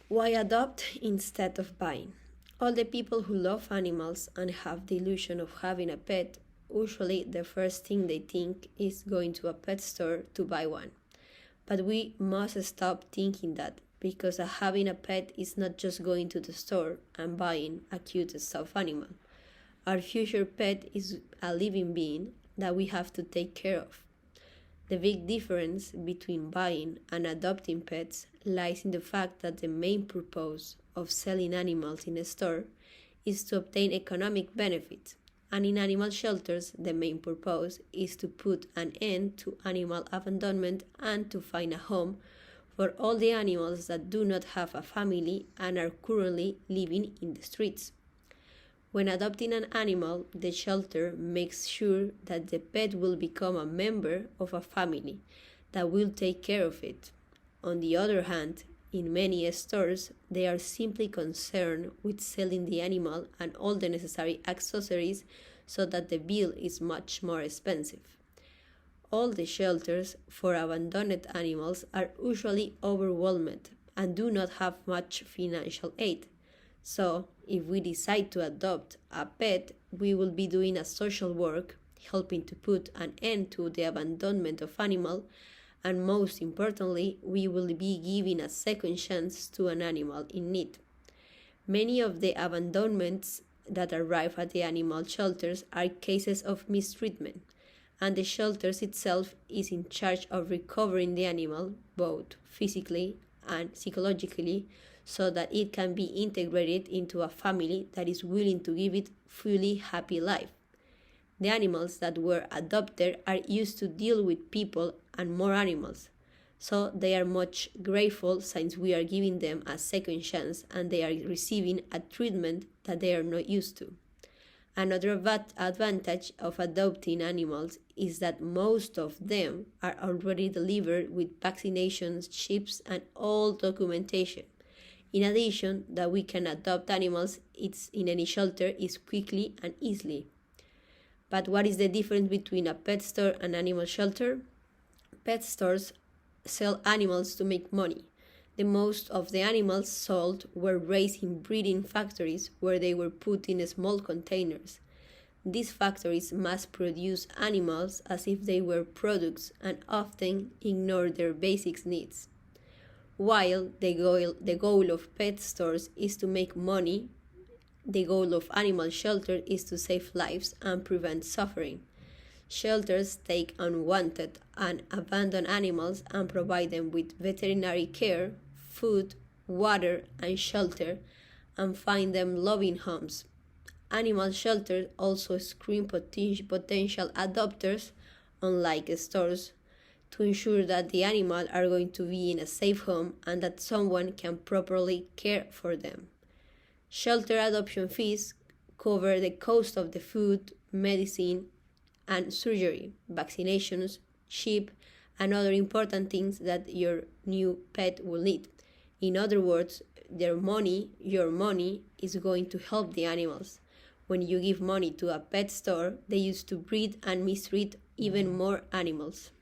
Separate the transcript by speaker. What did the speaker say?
Speaker 1: Why adopt instead of buying? All the people who love animals and have the illusion of having a pet, usually the first thing they think is going to a pet store to buy one. But we must stop thinking that, because having a pet is not just going to the store and buying a cute stuffed animal. Our future pet is a living being that we have to take care of. The big difference between buying and adopting pets lies in the fact that the main purpose of selling animals in a store is to obtain economic benefit, and in animal shelters the main purpose is to put an end to animal abandonment and to find a home for all the animals that do not have a family and are currently living in the streets. When adopting an animal, the shelter makes sure that the pet will become a member of a family that will take care of it. On the other hand, in many stores, they are simply concerned with selling the animal and all the necessary accessories so that the bill is much more expensive. All the shelters for abandoned animals are usually overwhelmed and do not have much financial aid. So, if we decide to adopt a pet, we will be doing a social work, helping to put an end to the abandonment of animals, and most importantly, we will be giving a second chance to an animal in need. Many of the abandonments that arrive at the animal shelters are cases of mistreatment, and the shelters itself is in charge of recovering the animal, both physically and psychologically, so that it can be integrated into a family that is willing to give it fully happy life. The animals that were adopted are used to deal with people and more animals, so they are much grateful since we are giving them a second chance and they are receiving a treatment that they are not used to. Another advantage of adopting animals is that most of them are already delivered with vaccinations, chips, and all documentation. In addition, that we can adopt animals in any shelter is quickly and easily. But what is the difference between a pet store and animal shelter? Pet stores sell animals to make money. The most of the animals sold were raised in breeding factories where they were put in small containers. These factories mass produce animals as if they were products and often ignore their basic needs. While the goal of pet stores is to make money, the goal of animal shelter is to save lives and prevent suffering. Shelters take unwanted and abandoned animals and provide them with veterinary care, food, water, and shelter, and find them loving homes. Animal shelters also screen potential adopters, unlike stores, to ensure that the animals are going to be in a safe home and that someone can properly care for them. Shelter adoption fees cover the cost of the food, medicine, and surgery, vaccinations, chip, and other important things that your new pet will need. In other words, your money, is going to help the animals. When you give money to a pet store, they used to breed and mistreat even more animals.